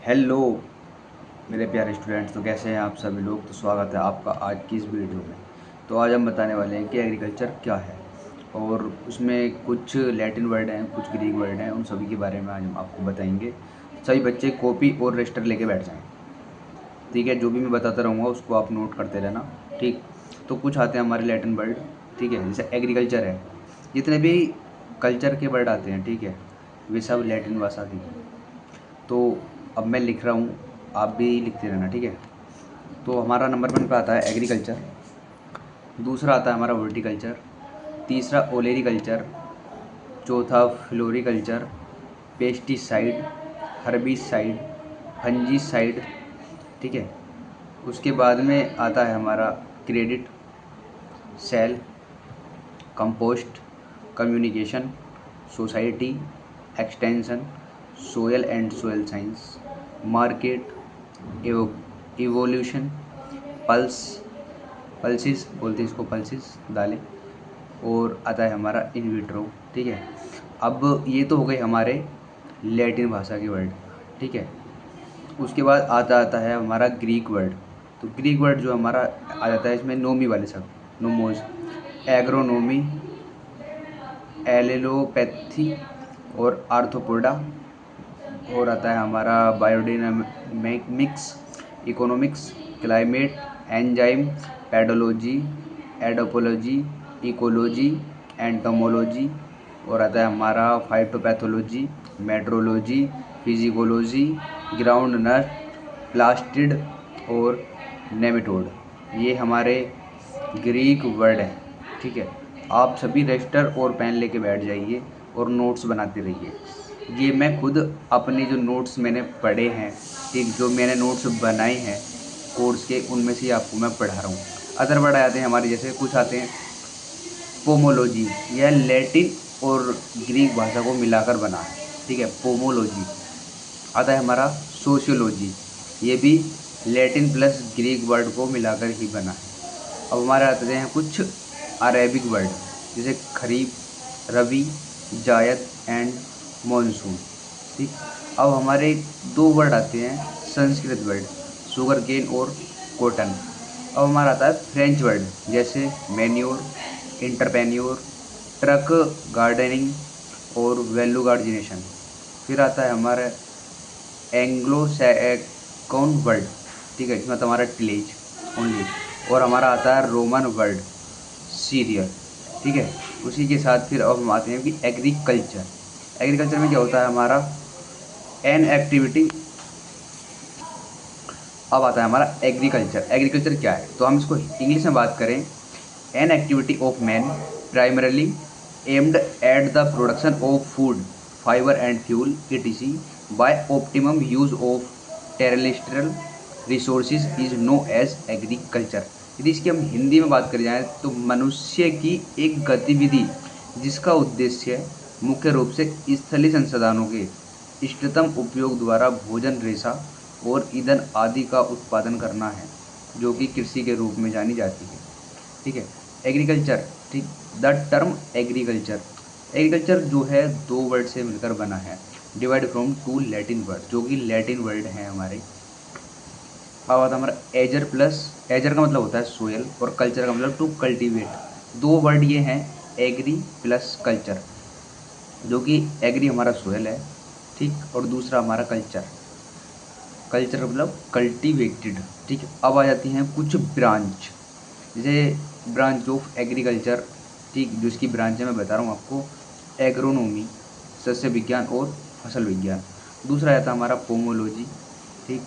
Hello मेरे प्यारे students, तो कैसे हैं आप सभी लोग। तो स्वागत है आपका आज की इस वीडियो में। तो आज हम बताने वाले हैं कि एग्रीकल्चर क्या है और उसमें कुछ लैटिन वर्ड हैं, कुछ ग्रीक वर्ड हैं, उन सभी के बारे में आज हम आपको बताएंगे। सभी बच्चे कॉपी और रजिस्टर लेके बैठ जाएं। ठीक है, जो भी मैं बताता रहूँगा उसको आप नोट करते रहना। ठीक, तो कुछ आते हैं हमारे लैटिन वर्ड। ठीक है, जैसे एग्रीकल्चर है। जितने भी कल्चर के वर्ड आते हैं, ठीक है, वे सब लैटिन भाषा की हैं। तो अब मैं लिख रहा हूँ, आप भी लिखते रहना। ठीक है, तो हमारा नंबर 1 पे आता है एग्रीकल्चर। दूसरा आता है हमारा हॉर्टिकल्चर। तीसरा ओलेरीकल्चर। चौथा फ्लोरिकल्चर। Pesticide, herbicide, fungicide. ठीक है, उसके बाद में आता है हमारा credit, cell, compost, communication, society, extension, soil and soil science, market, evolution, pulse, pulses बोलते हैं इसको, पल्सिस दालें, और आता है हमारा इन विट्रो। ठीक है, अब ये तो हो गए हमारे लैटिन भाषा के वर्ड। ठीक है, उसके बाद आता है हमारा ग्रीक वर्ड। तो ग्रीक वर्ड जो हमारा आ जाता है इसमें नोमी वाले शब्द, नोमोज, एग्रोनोमी, एलेलोपैथी और आर्थ्रोपोडा। और आता है हमारा biodynamics, economics, climate, enzyme, pedology, edaphology, ecology, entomology. और आता है हमारा phytopathology, meteorology, phycology, ground nut, plastid और नेमेटोड। ये हमारे ग्रीक वर्ड हैं। ठीक है, आप सभी रजिस्टर और पेन लेके बैठ जाइए और नोट्स बनाते रहिए। ये मैं खुद अपने जो नोट्स मैंने पढ़े हैं, ठीक, जो मैंने नोट्स बनाए हैं कोर्स के, उनमें से आपको मैं पढ़ा रहा हूँ। अदर वर्ड आते हैं हमारे, जैसे कुछ आते हैं पोमोलॉजी। यह लैटिन और ग्रीक भाषा को मिलाकर बना है। ठीक है, पोमोलॉजी। आता है हमारा सोशियोलॉजी। ये भी लैटिन प्लस ग्रीक वर्ड को मिलाकर ही बना है। अब हमारे आते हैं कुछ अरेबिक वर्ड, जैसे खरीफ, रबी, जायद एंड मॉनसून। ठीक, अब हमारे दो वर्ड आते हैं संस्कृत वर्ड, शुगर केन और कॉटन। अब हमारा आता है फ्रेंच वर्ड, जैसे मैन्योर, इंटरपेन्योर, ट्रक गार्डनिंग और वैल्यू गार्जिनेशन। फिर आता है हमारा एंग्लो सैक्सोन वर्ड। ठीक है, इसमें हमारा टिलेज ओनली। और हमारा आता है रोमन वर्ड सीरियल। ठीक है, उसी के साथ फिर अब हम आते हैं कि एग्रीकल्चर। एग्रीकल्चर में क्या होता है हमारा एन एक्टिविटी। अब आता है हमारा एग्रीकल्चर। एग्रीकल्चर क्या है, तो हम इसको इंग्लिश में बात करें, an activity of man primarily aimed at the production of food, fibre and fuel etc by optimum use of terrestrial resources is known as agriculture. यदि इसकी हम हिंदी में बात करी जाए तो मनुष्य की एक गतिविधि जिसका उद्देश्य मुख्य रूप से स्थलीय संसाधनों के इष्टतम उपयोग द्वारा भोजन, रेशा और ईंधन आदि का उत्पादन करना है, जो कि कृषि के रूप में जानी जाती है। ठीक है, एग्रीकल्चर। ठीक, द टर्म एग्रीकल्चर, एग्रीकल्चर जो है दो वर्ड से मिलकर बना है, divide from two Latin word, जो कि लैटिन वर्ड हैं हमारे। अब आता है हमारा एजर प्लस, एजर का मतलब होता है सोयल और कल्चर का मतलब टू कल्टीवेट। दो वर्ड ये हैं, एग्री प्लस कल्चर, जो कि एग्री हमारा सोयल है, ठीक, और दूसरा हमारा कल्चर, कल्चर मतलब कल्टीवेटेड। ठीक है, अब आ जाती हैं कुछ ब्रांच, जैसे ब्रांच ऑफ एग्रीकल्चर। ठीक, जो इसकी ब्रांच है मैं बता रहा हूँ आपको, एग्रोनॉमी, सस्य विज्ञान और फसल विज्ञान। दूसरा आता है हमारा पोमोलॉजी। ठीक,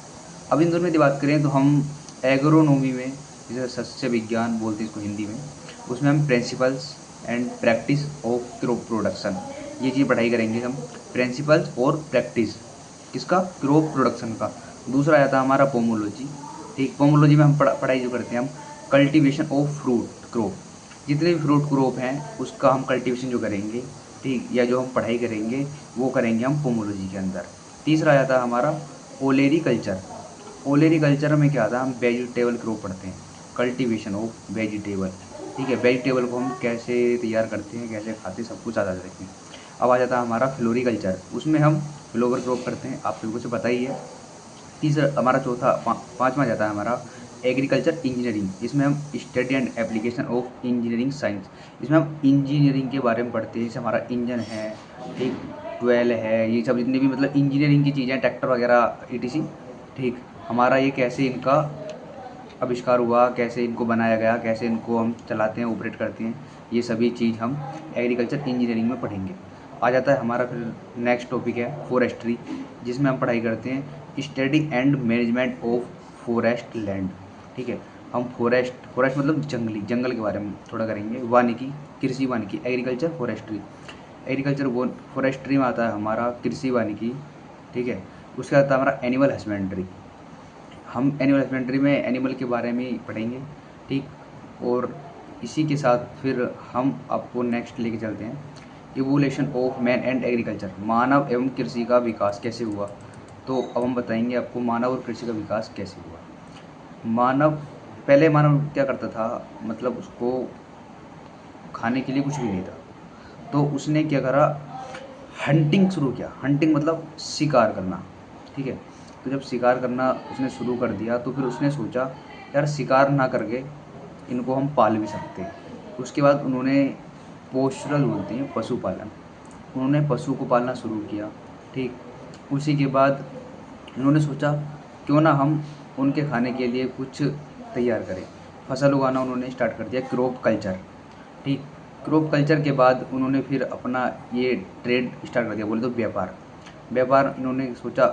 अब इन दोनों में बात करें तो हम एग्रोनॉमी में, जैसे सस्य विज्ञान बोलते हैं इसको हिंदी में, उसमें हम principles and practice of crop production, ये चीज़ पढ़ाई करेंगे हम, प्रिंसिपल्स और प्रैक्टिस किसका, क्रॉप प्रोडक्शन का। दूसरा आता है हमारा पोमोलॉजी। ठीक, पोमोलॉजी में हम पढ़ाई जो करते हैं हम कल्टीवेशन ऑफ फ्रूट क्रॉप, जितने भी फ्रूट क्रॉप हैं उसका हम कल्टीवेशन जो करेंगे, ठीक, या जो हम पढ़ाई करेंगे वो करेंगे हम पोमोलॉजी के अंदर। तीसरा आता है हमारा ओलेरी कल्चर। ओलेरी कल्चर में क्या आता है, हम वेजिटेबल क्रॉप पढ़ते हैं, कल्टीवेशन ऑफ वेजिटेबल। ठीक है, वेजिटेबल को हम कैसे तैयार करते हैं, कैसे खाते हैं, सब कुछ आता है। अब आ जाता है हमारा फ्लोरिकल्चर, उसमें हम फ्लोवर क्रॉप करते हैं, आप लोगों से पता ही है। तीसरा हमारा चौथा पाँचवा जाता है हमारा एग्रीकल्चर इंजीनियरिंग। इसमें हम study and application of engineering science, इसमें हम इंजीनियरिंग के बारे में पढ़ते हैं। जैसे हमारा इंजन है, ठीक, ट्वेल है, ये सब जितनी भी मतलब इंजीनियरिंग की चीज़ें, ट्रैक्टर वगैरह ईटीसी, ठीक, हमारा ये कैसे इनका आविष्कार हुआ, कैसे इनको बनाया गया, कैसे इनको हम चलाते हैं, ऑपरेट करते हैं, ये सभी चीज़ हम एग्रीकल्चर इंजीनियरिंग में पढ़ेंगे। आ जाता है हमारा फिर नेक्स्ट टॉपिक है फॉरेस्ट्री, जिसमें हम पढ़ाई करते हैं study and management of forest land. ठीक है, हम फॉरेस्ट मतलब जंगल के बारे में थोड़ा करेंगे। वानिकी, कृषि वानिकी, एग्रीकल्चर फॉरेस्ट्री। एग्रीकल्चर फॉरेस्ट्री में आता है हमारा कृषि वानिकी। ठीक है, उसके बाद आता है हमारा एनिमल हस्बेंड्री। हम एनिमल हस्बेंड्री में एनिमल के बारे में पढ़ेंगे। ठीक, और इसी के साथ फिर हम आपको नेक्स्ट लेके चलते हैं evolution of man and agriculture, मानव एवं कृषि का विकास कैसे हुआ। तो अब हम बताएंगे आपको मानव और कृषि का विकास कैसे हुआ। पहले मानव क्या करता था, मतलब उसको खाने के लिए कुछ भी नहीं था, तो उसने क्या करा, हंटिंग शुरू किया। हंटिंग मतलब शिकार करना। ठीक है, तो जब शिकार करना उसने शुरू कर दिया तो फिर उसने सोचा यार शिकार ना करके इनको हम पाल भी सकते हैं। उसके बाद उन्होंने पोस्चरल बोलते हैं पशुपालन, उन्होंने पशु को पालना शुरू किया। ठीक, उसी के बाद उन्होंने सोचा क्यों ना हम उनके खाने के लिए कुछ तैयार करें, फसल उगाना उन्होंने स्टार्ट कर दिया, क्रॉप कल्चर। ठीक, क्रॉप कल्चर के बाद उन्होंने फिर अपना ये ट्रेड स्टार्ट कर दिया, बोले तो व्यापार इन्होंने सोचा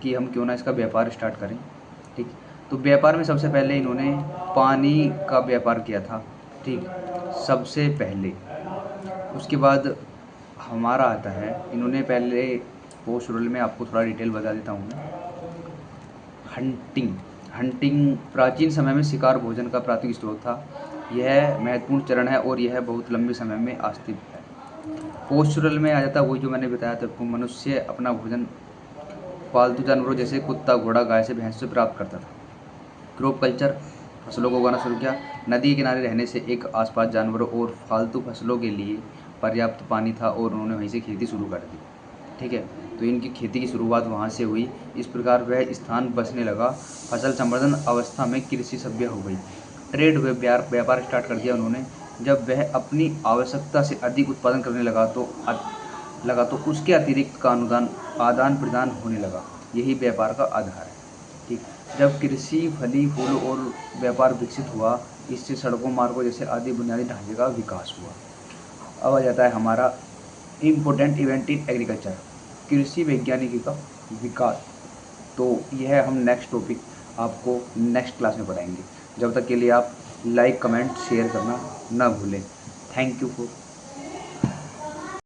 कि हम क्यों ना इसका व्यापार स्टार्ट करें। ठीक, तो व्यापार में सबसे पहले इन्होंने पानी का व्यापार किया था। ठीक, सबसे पहले। उसके बाद हमारा आता है, इन्होंने पहले पोस्ट रूरल में आपको थोड़ा डिटेल बता देता हूँ मैं। हंटिंग प्राचीन समय में शिकार भोजन का प्राथमिक स्रोत था। यह महत्वपूर्ण चरण है और यह बहुत लंबे समय में अस्तित्व है। पोस्चरल में आ जाता है वही जो मैंने बताया था, मनुष्य अपना भोजन पालतू जानवरों जैसे कुत्ता, घोड़ा, गाय से, भैंस से प्राप्त करता था। क्रॉप कल्चर, फसलों को उगाना शुरू किया। नदी के किनारे रहने से एक आसपास जानवरों और फालतू फसलों के लिए पर्याप्त पानी था और उन्होंने वहीं से खेती शुरू कर दी। ठीक है, तो इनकी खेती की शुरुआत वहाँ से हुई। इस प्रकार वह स्थान बसने लगा। फसल संवर्धन अवस्था में कृषि सभ्य हो गई। ट्रेड व्यापार स्टार्ट कर दिया उन्होंने। जब वह अपनी आवश्यकता से अधिक उत्पादन करने लगा तो उसके अतिरिक्त का अनुदान आदान प्रदान होने लगा। यही व्यापार का आधार है। ठीक, जब कृषि फली फूल और व्यापार विकसित हुआ, इससे सड़कों, मार्गों जैसे आदि बुनियादी ढांचे का विकास हुआ। अब आ जाता है हमारा इम्पोर्टेंट इवेंट इन एग्रीकल्चर, कृषि वैज्ञानिकी का विकास। तो यह हम नेक्स्ट टॉपिक आपको नेक्स्ट क्लास में पढ़ाएंगे। जब तक के लिए आप लाइक, कमेंट, शेयर करना ना भूलें। Thank you for